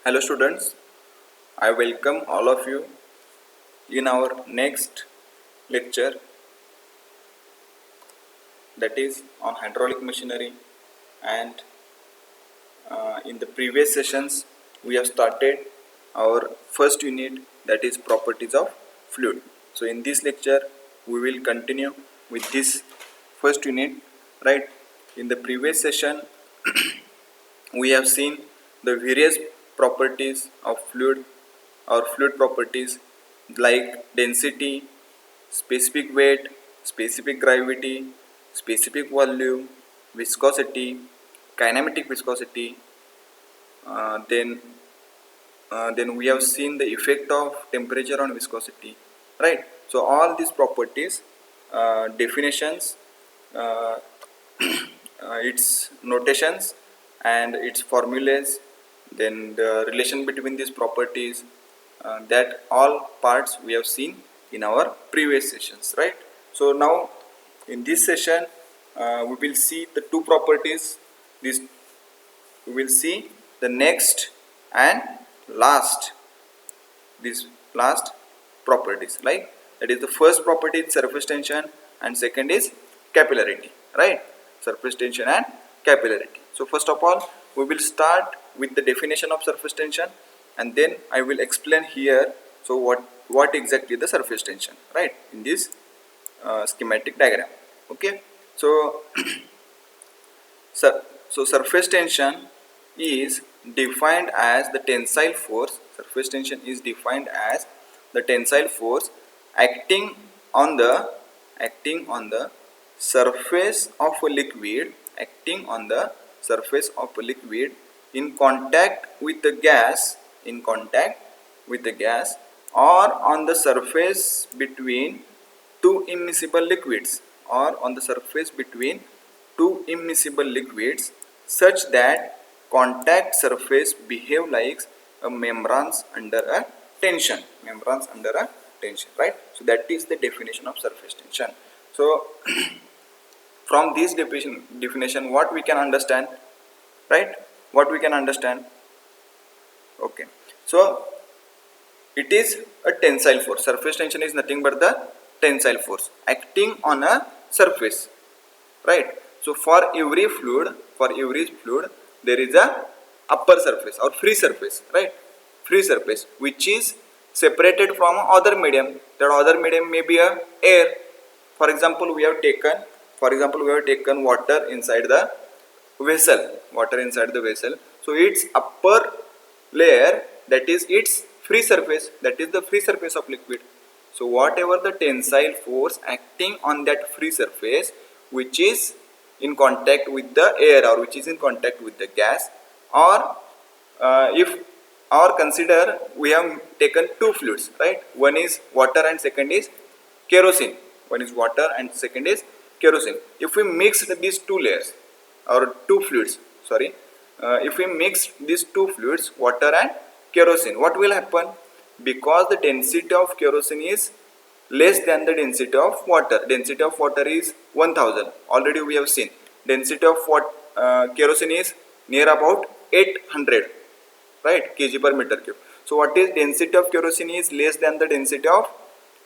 Hello students, I welcome all of you in our next lecture, that is on hydraulic machinery. And in the previous sessions we have started our first unit, that is properties of fluid. So in this lecture we will continue with this first unit, right? In the previous session we have seen the various properties of fluid or fluid properties like density, specific weight, specific gravity, specific volume, viscosity, kinematic viscosity. Then we have seen the effect of temperature on viscosity, right? So all these properties, definitions, uh, its notations and its formulas, then the relation between these properties, that all parts we have seen in our previous sessions, right? So now in this session we will see the two properties. This we will see the next and last, these last properties, like that is the first property is surface tension and second is capillarity, right? Surface tension and capillarity. So first of all we will start with the definition of surface tension, and then I will explain here so what exactly the surface tension, right, in this schematic diagram. Okay, so so surface tension is defined as the tensile force. Surface tension is defined as the tensile force acting on the surface of a liquid, in contact with the gas, or on the surface between two immiscible liquids, such that contact surface behave like a membranes under a tension, right? So that is the definition of surface tension. So from this definition what we can understand, right? What we can understand? Okay, so it is a tensile force. Surface tension is nothing but the tensile force acting on a surface, right? So for every fluid there is a upper surface or free surface, right? Free surface which is separated from other medium. That other medium may be a air. For example, we have taken water inside the vessel. So its upper layer, that is its free surface, that is the free surface of liquid. So whatever the tensile force acting on that free surface which is in contact with the air or which is in contact with the gas, or if or consider we have taken two fluids, right? One is water and second is kerosene. If we mix these two layers or two fluids, if we mix these two fluids, water and kerosene, what will happen? Because the density of kerosene is less than the density of water. Density of water is 1000. Already we have seen. Density of kerosene is near about 800, right, kg per meter cube. So what is density of kerosene is less than the density of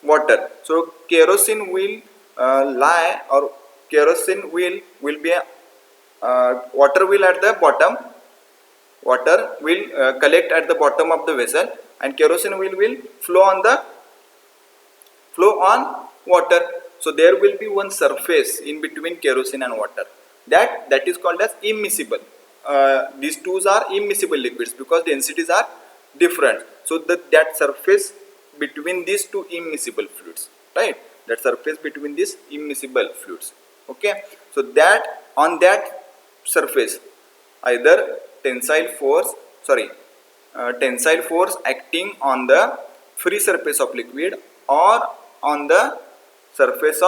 water. So kerosene will lie, or kerosene will be water will at the bottom. Water will collect at the bottom of the vessel, and kerosene will flow on water. So there will be one surface in between kerosene and water. That is called as immiscible. These two are immiscible liquids because densities are different. So that surface between these two immiscible fluids, right? That surface between these immiscible fluids. Okay. So that on that surface, either tensile force acting on the free surface of liquid, or on the surface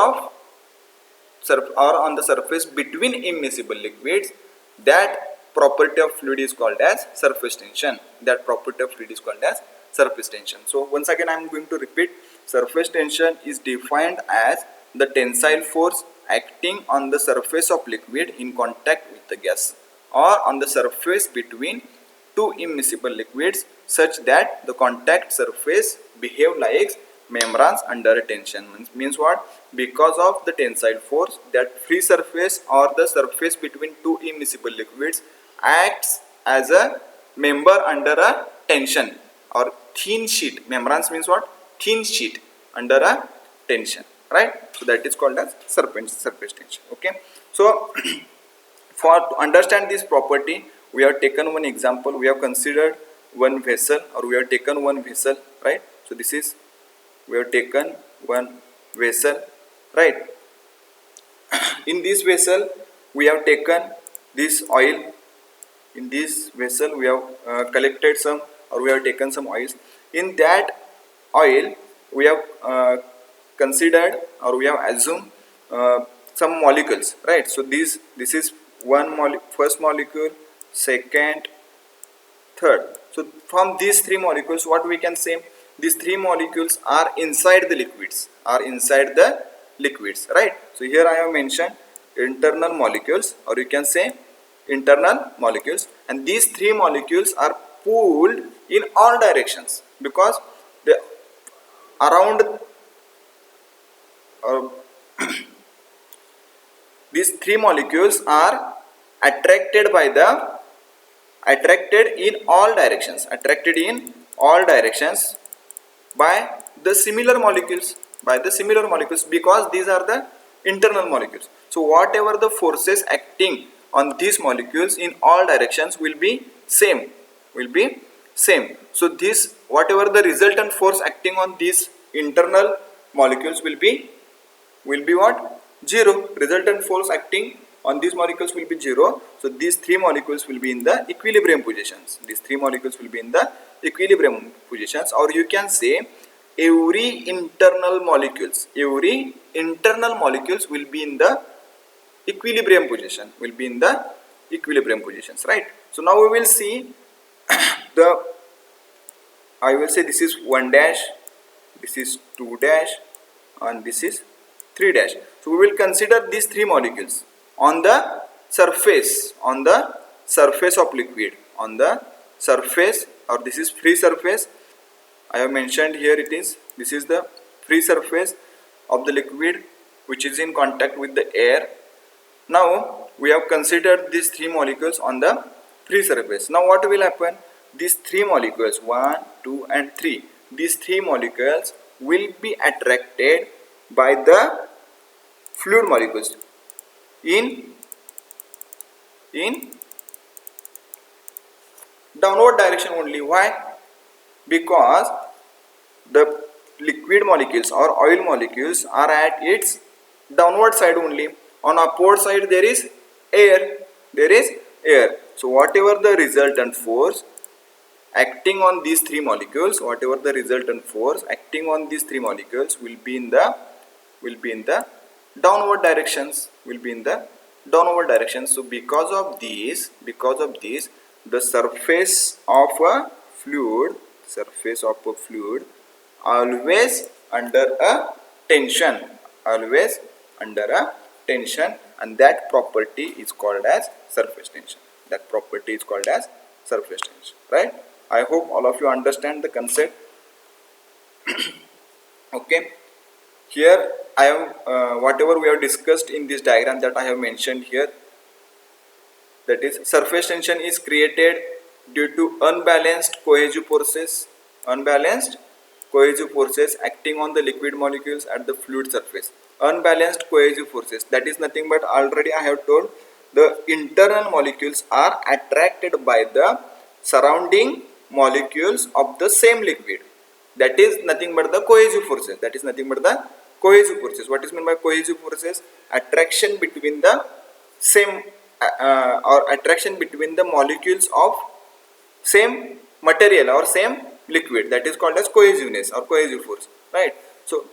between immiscible liquids, that property of fluid is called as surface tension. So once again I am going to repeat. Surface tension is defined as the tensile force acting on the surface of liquid in contact with the gas, or on the surface between two immiscible liquids such that the contact surface behave like membranes under tension. Means what? Because of the tensile force, that free surface or the surface between two immiscible liquids acts as a member under a tension or thin sheet. Membranes means what? Thin sheet under a tension, right? So that is called as surface tension. Okay, so for to understand this property, we have taken one example. We have considered one vessel, or we have taken one vessel, right? So this is, we have taken one vessel, right? In this vessel we have taken this oil. In this vessel we have collected some, or we have taken some oils. In that oil we have considered, or we have assumed some molecules, right? So this is one first molecule, second, third. So from these three molecules, what we can say, these three molecules are inside the liquids, right? So here I have mentioned internal molecules, or you can say internal molecules, and these three molecules are pulled in all directions because they around these three molecules are attracted in all directions, by the similar molecules, because these are the internal molecules. So whatever the forces acting on these molecules in all directions will be same. So this, whatever the resultant force acting on these internal molecules will be what? Zero. Resultant force acting on these molecules will be zero. So these three molecules will be in the equilibrium positions. Or you can say every internal molecules will be in the equilibrium position. Right? So now we will see I will say this is 1 dash, this is 2 dash, and this is 3 dash. So we will consider these three molecules on the surface, of liquid, on the surface, or this is free surface. I have mentioned here this is the free surface of the liquid which is in contact with the air. Now we have considered these three molecules on the free surface. Now what will happen? These three molecules, 1, 2 and 3, these three molecules will be attracted by the fluid molecules in downward direction only. Why? Because the liquid molecules or oil molecules are at its downward side only. On upward side there is air. So whatever the resultant force acting on these three molecules, will be in the downward directions. So because of this, the surface of a fluid always under a tension, and that property is called as surface tension. Right? I hope all of you understand the concept. Okay, here I am whatever we have discussed in this diagram that I have mentioned here, that is, surface tension is created due to unbalanced cohesive forces acting on the liquid molecules at the fluid surface. Unbalanced cohesive forces, that is nothing but, already I have told, the internal molecules are attracted by the surrounding molecules of the same liquid. That is nothing but the cohesive forces. What is meant by cohesive forces? Attraction between the same or attraction between the molecules of same material or same liquid. That is called as cohesiveness or cohesive force. Right? So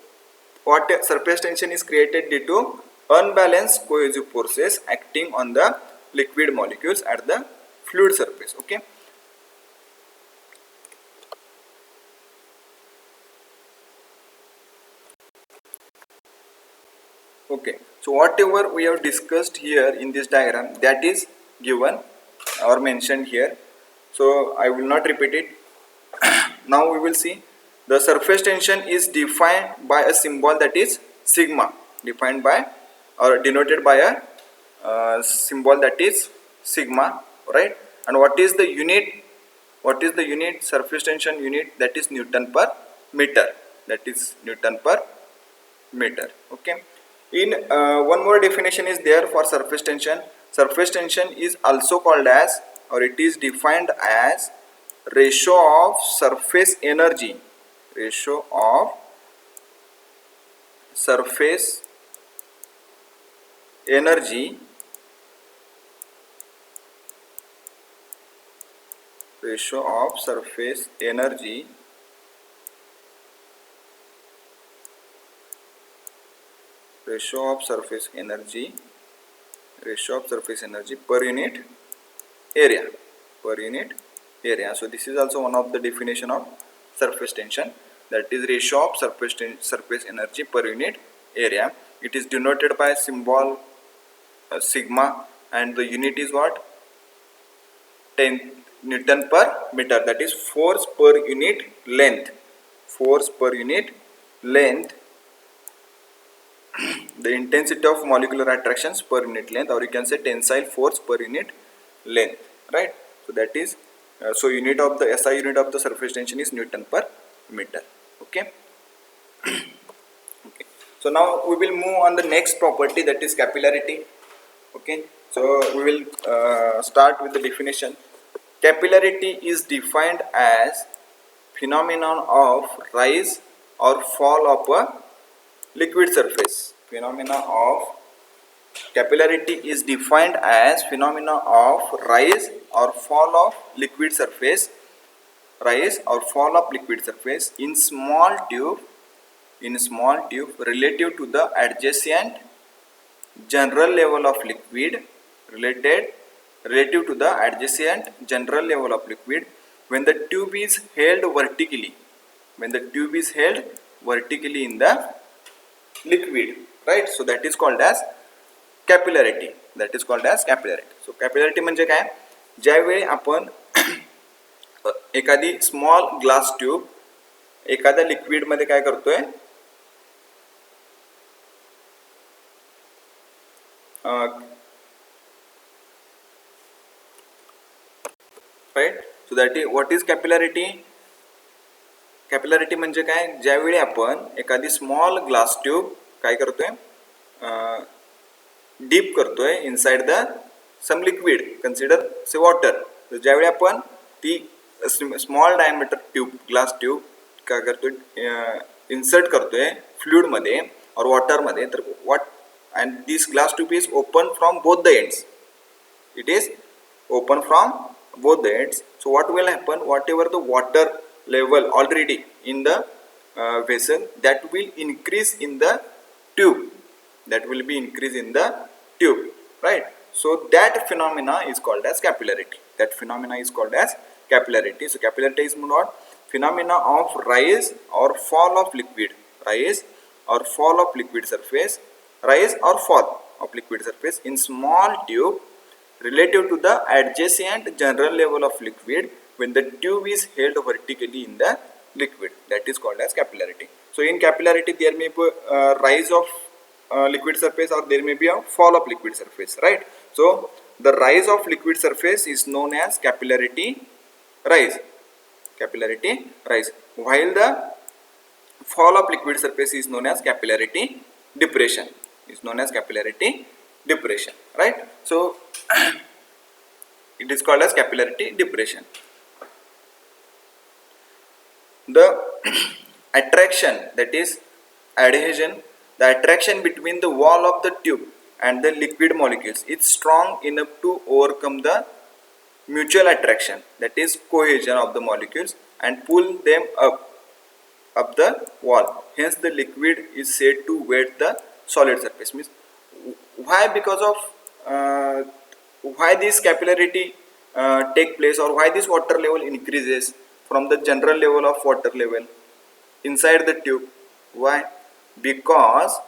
what surface tension is created due to unbalanced cohesive forces acting on the liquid molecules at the fluid surface. Okay. Okay, so whatever we have discussed here in this diagram, that is given or mentioned here. so I will not repeat it. Now we will see the surface tension is defined by a symbol that is sigma, defined by or denoted by a symbol that is sigma, right? And what is the unit? What is the unit? Surface tension unit, that is Newton per meter. That is Newton per meter. Okay. In one more definition is there for surface tension. Surface tension is also called as, or it is defined as, ratio of surface energy. Ratio of surface energy. Ratio of surface energy ratio of surface energy per unit area. So this is also one of the definition of surface tension, that is ratio of surface energy per unit area. It is denoted by symbol sigma, and the unit is what? 10 Newton per meter, that is force per unit length. The intensity of molecular attractions per unit length, or you can say tensile force per unit length, right? So that is so unit of the SI unit of the surface tension is Newton per meter. Okay. Okay. So now we will move on the next property, that is capillarity. Okay. So we will start with the definition. Capillarity is defined as phenomenon of rise or fall of a liquid surface. Capillarity is defined as phenomena of rise or fall of liquid surface. In small tube relative to the adjacent general level of liquid. Relative to the adjacent general level of liquid when the tube is held vertically. In the liquid, right? So that is called as capillarity. So capillarity म्हणजे काय? ज्यावेळी आपण एखादी small glass tube एखाद्या liquid मध्ये काय करतोय, right? So that is what is capillarity. Capillarity म्हणजे काय? ज्यावेळी आपण एखादी स्मॉल ग्लास ट्यूब काय करतोय, डीप करतोय inside the some liquid, consider say water. तर ज्यावेळी आपण ती small diameter tube, glass tube काय करतोय, इन्सर्ट करतोय फ्लुइड मध्ये और वॉटर मध्ये, तर what, and this glass tube is open from both the ends. It is open from both the ends. So what will happen? Whatever the water level already in the vessel, that will increase in the tube. Right? So that phenomena is called as capillarity. So capillarity is what? Phenomena of rise or fall of liquid. Rise or fall of liquid surface in small tube relative to the adjacent general level of liquid when the tube is held vertically in the liquid. That is called as capillarity. So in capillarity there may be rise of liquid surface, or there may be a fall of liquid surface, right? So the rise of liquid surface is known as capillarity rise, while the fall of liquid surface is known as capillarity depression, right? So it is called as capillarity depression. The attraction, that is adhesion, the attraction between the wall of the tube and the liquid molecules is strong enough to overcome the mutual attraction, that is cohesion of the molecules, and pull them up the wall. Hence the liquid is said to wet the solid surface. Means why? Because of why this capillarity take place, or why this water level increases from the general level of water level inside the tube. Why? Because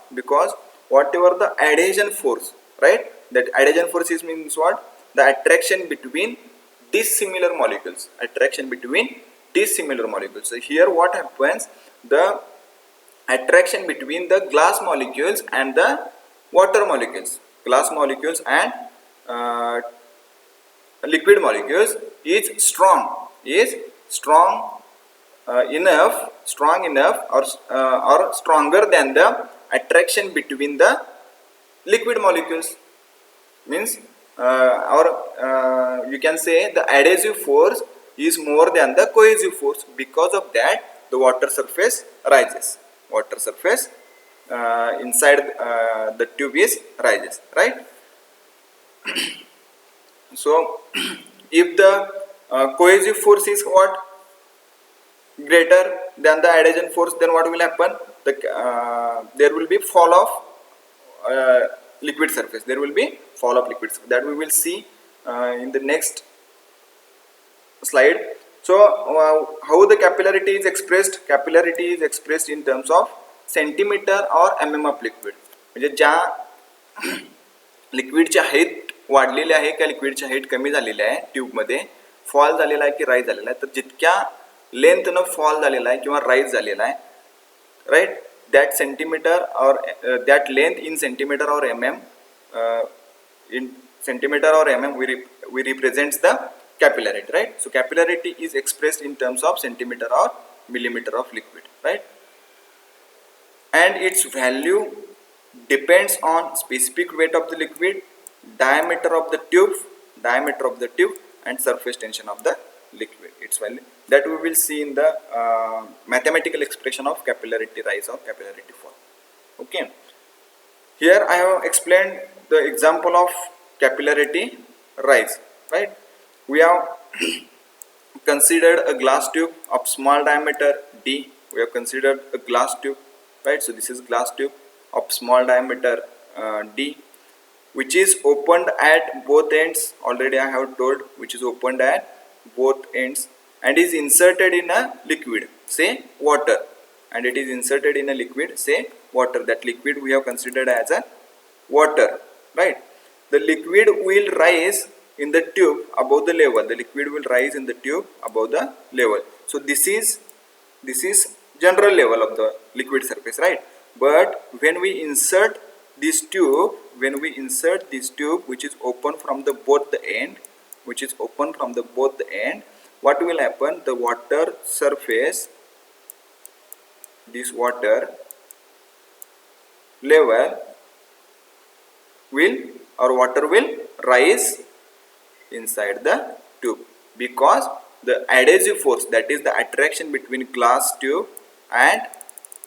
whatever the adhesion force, right? That adhesion force is means what? The attraction between dissimilar molecules, attraction between dissimilar molecules. So here what happens, the attraction between the glass molecules and the water molecules, glass molecules and uh, liquid molecules is strong strong enough or stronger than the attraction between the liquid molecules. Means or you can say the adhesive force is more than the cohesive force. Because of that, the water surface rises. Water surface inside the tube is rises, right? So if the cohesive force is what, greater than the adhesion force, then what will happen, there will be fall of liquid surface, there will be fall of liquid surface. That we will see in the next slide. So how the capillarity is expressed? Capillarity is expressed in terms of centimeter or mm of liquid. म्हणजे ज्या लिक्विडची height वाढलेली आहे का लिक्विडची height कमी झालेली आहे, ट्यूबमध्ये fall झालेला आहे की राईज झालेला आहे, तर जितक्या लेंथनं फॉल झालेला आहे किंवा राईज झालेला आहे, right, that centimeter or that length in centimeter or mm, in centimeter or mm we represents the capillarity, right? So capillarity is expressed in terms of centimeter or millimeter of liquid, right? And its value depends on specific weight of the liquid, diameter of the tube and surface tension of the liquid. Its value that we will see in the mathematical expression of capillarity rise or capillarity fall. Okay, here I have explained the example of capillarity rise, right? We have considered a glass tube of small diameter D. We have considered a glass tube, right? So this is glass tube of small diameter D, which is opened at both ends. Already I have told, which is opened at both ends and is inserted in a liquid, say water, and it is inserted in a liquid, say water. That liquid we have considered as a water, right? The liquid will rise in the tube above the level. The liquid will rise in the tube above the level. So this is general level of the liquid surface, right? But when we insert this tube, which is open from the both the end, what will happen? The water surface, this water level water will rise inside the tube, because the adhesive force, that is the attraction between glass tube and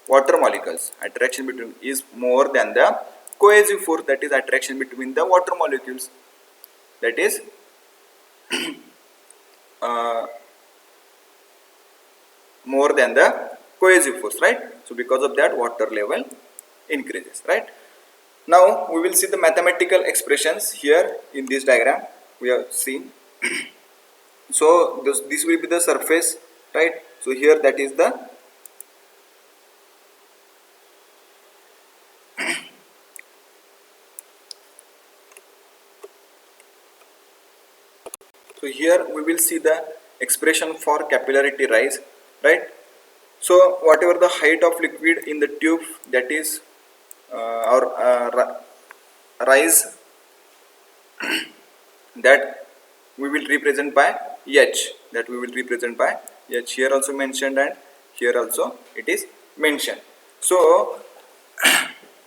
water molecules, attraction between is more than the cohesive force, that is attraction between the water molecules, that is more than the cohesive force, right? So because of that, water level increases, right? Now we will see the mathematical expressions here in this diagram we have seen. So this will be the surface, right? So here that is the so here we will see the expression for capillarity rise, right? So whatever the height of liquid in the tube, that is rise, that we will represent by H, here also mentioned and here also it is mentioned. So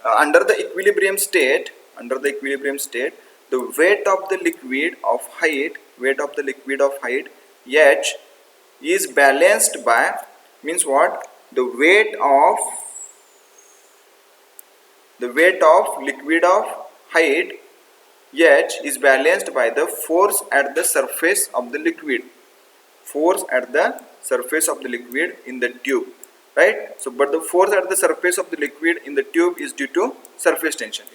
under the equilibrium state, the weight of the liquid of height, H is balanced by, means what, the weight of liquid of height H is balanced by the force at the surface of the liquid, in the tube, right? So but the force at the surface of the liquid in the tube is due to surface tension,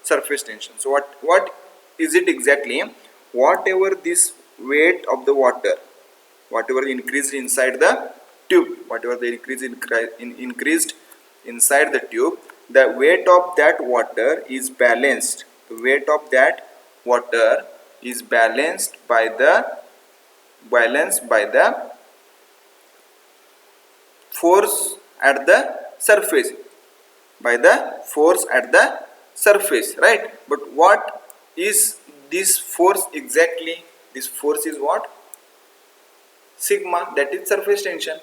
So what is it exactly? Whatever this weight of the water, whatever increased inside the tube, increased inside the tube, the weight of that water is balanced. The weight of that water is balanced by the balanced by the force at the surface, by the force at the surface, right? But what is this force exactly? This force is what? Sigma, that is surface tension.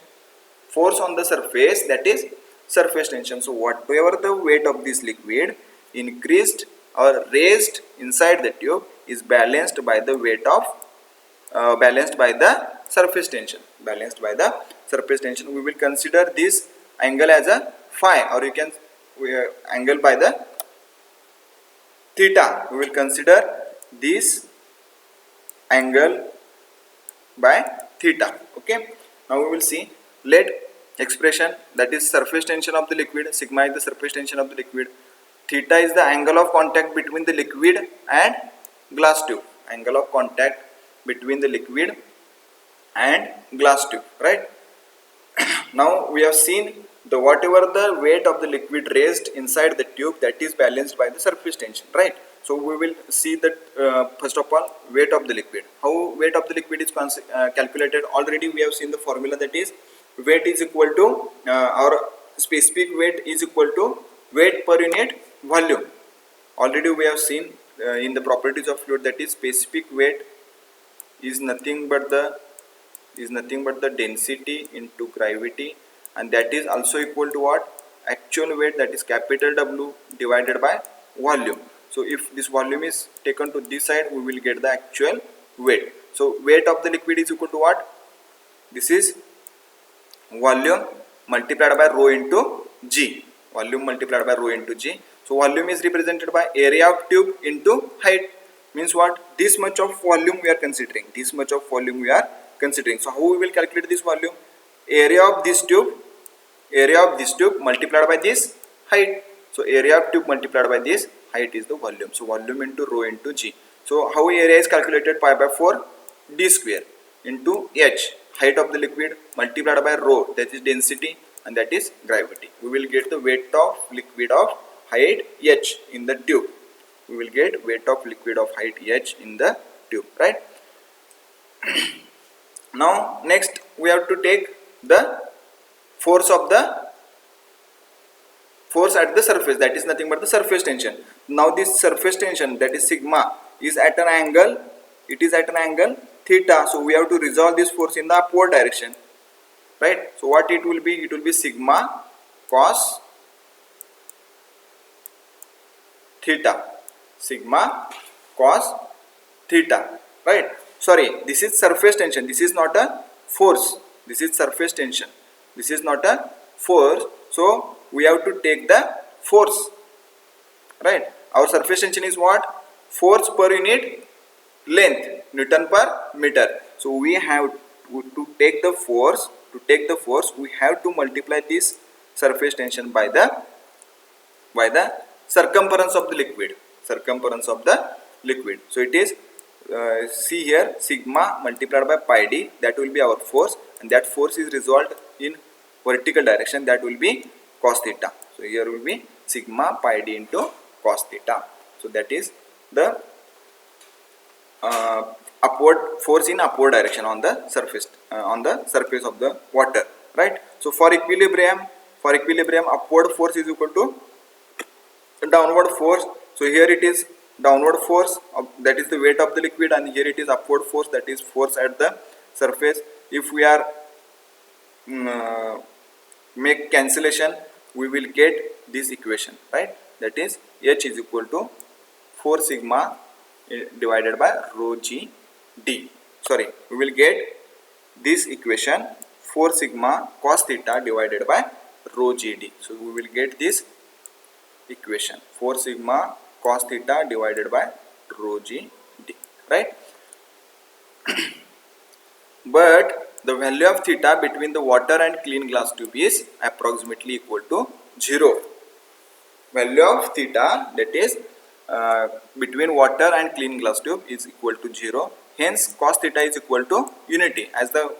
Force on the surface, that is surface tension. So whatever the weight of this liquid increased or raised inside the tube is balanced by the weight of balanced by the surface tension. Balanced by the surface tension. We will consider this angle as a phi, or you can angle by the theta. We will consider this angle by theta. Okay, now we will see. Let expression, that is surface tension of the liquid, sigma is the surface tension of the liquid, theta is the angle of contact between the liquid and glass tube. Angle of contact between the liquid and glass tube, right? Now we have seen the whatever the weight of the liquid raised inside the tube, that is balanced by the surface tension, right? So we will see that first of all, weight of the liquid. How weight of the liquid is calculated? Already we have seen the formula, that is weight is equal to our specific weight is equal to weight per unit volume. Already we have seen in the properties of fluid, that is specific weight is nothing but the density into gravity, and that is also equal to what? Actual weight, that is capital W divided by volume. So if this volume is taken to this side, we will get the actual weight. So weight of the liquid is equal to what? This is volume multiplied by rho into G. Volume multiplied by rho into G. So volume is represented by area of tube into height. Means what? This much of volume we are considering. This much of volume we are considering. So how we will calculate this volume? Area of this tube multiplied by this height. So area of tube multiplied by this height is the volume. So volume into rho into G. So how area is calculated? Pi by 4 d square into h, height of the liquid, multiplied by rho, that is density, and that is gravity. We will get the weight of liquid of height h in the tube. We will get weight of liquid of height h in the tube, right? Now next we have to take the force of the force at the surface, that is nothing but the surface tension. Now this surface tension, that is sigma, is at an angle, it is at an angle theta. So we have to resolve this force in the upward direction, right? So what it will be? It will be sigma cos theta. Sigma cos theta, right? Sorry, this is surface tension. This is not a force. This is surface tension. This is not a force. So we have to take the force, right? Our surface tension is what? Force per unit length, Newton per meter. So we have to take the force. To take the force, we have to multiply this surface tension by the circumference of the liquid. Circumference of the liquid. So it is see here, sigma multiplied by pi d, that will be our force, and that force is resolved in vertical direction, that will be cos theta. So here will be sigma pi d into cos theta. So that is the upward force in upward direction on the surface of the water, right? So for equilibrium upward force is equal to downward force. So here it is downward force, that is the weight of the liquid, and here it is upward force, that is force at the surface. If we are make cancellation, we will get this equation, right? That is h is equal to 4 sigma divided by rho g d. Sorry, we will get this equation 4 sigma cos theta divided by rho g d. So we will get this equation 4 sigma cos theta divided by rho g d, right? But the value of theta between the water and clean glass tube is approximately equal to 0. Value of theta, that is between water and clean glass tube, is equal to 0. Hence cos theta is equal to unity, as the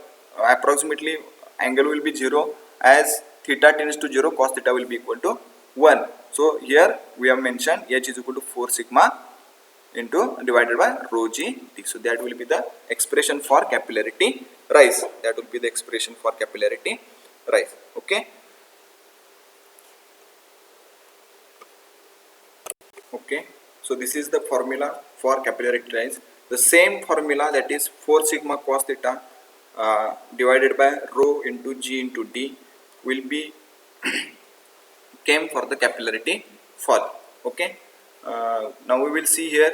approximately angle will be 0. As theta tends to 0, cos theta will be equal to 1. So here we have mentioned h is equal to 4 sigma into divided by rho g t. So that will be the expression for capillarity rise. That will be the expression for capillarity rise. Okay. Okay. So this is the formula for capillarity rise. The same formula, that is 4 sigma cos theta divided by rho into g into d, will be came for the capillarity fall. Okay. Now we will see here.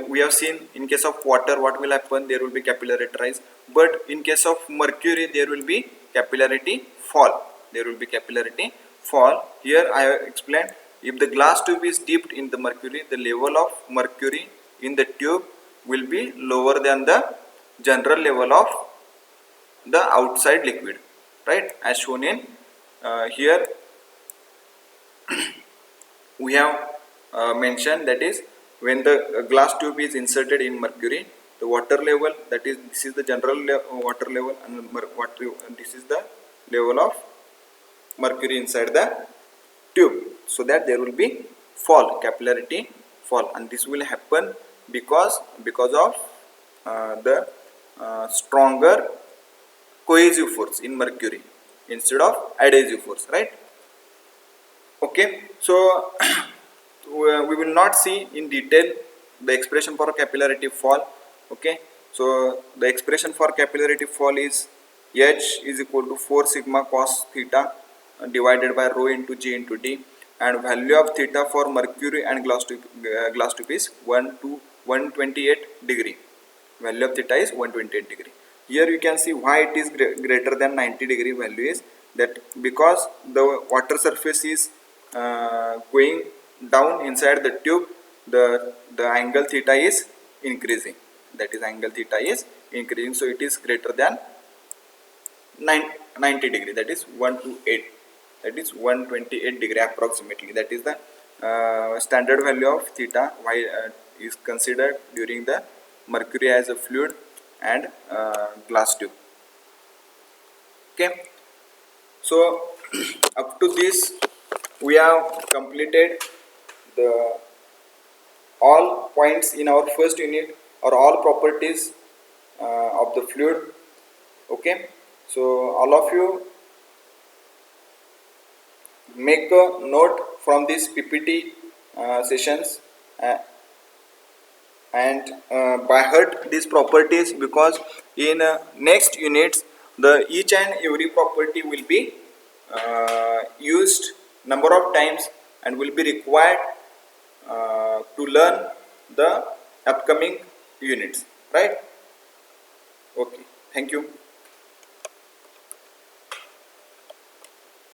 We have seen in case of water what will happen, there will be capillarity rise, but in case of mercury there will be capillarity fall. There will be capillarity fall. Here I have explained, if the glass tube is dipped in the mercury, the level of mercury in the tube will be lower than the general level of the outside liquid, right, as shown in here we have mentioned, that is when the glass tube is inserted in mercury, the water level, that is this is the general water level, and this is the level of mercury inside the tube, so that there will be fall, capillarity fall, and this will happen because of the stronger cohesive force in mercury instead of adhesive force, right? Okay, so we will not see in detail the expression for capillarity fall. Okay, so the expression for capillarity fall is H is equal to 4 sigma cos theta divided by rho into g into d, and value of theta for mercury and glass tube is 128 degree. Value of theta is 128 degree. Here you can see why it is greater than 90 degree value is that because the water surface is going down inside the tube, the angle theta is increasing. That is, angle theta is increasing, so it is greater than 90 degree. That is 128. That is 128 degree approximately. That is the standard value of theta why is considered during the mercury as a fluid and glass tube. Okay, so up to this we have completed the all points in our first unit, or all properties of the fluid. Okay, so all of you make a note from these PPT sessions and by heart these properties, because in next units the each and every property will be used number of times and will be required to learn the upcoming units, right? Okay, thank you.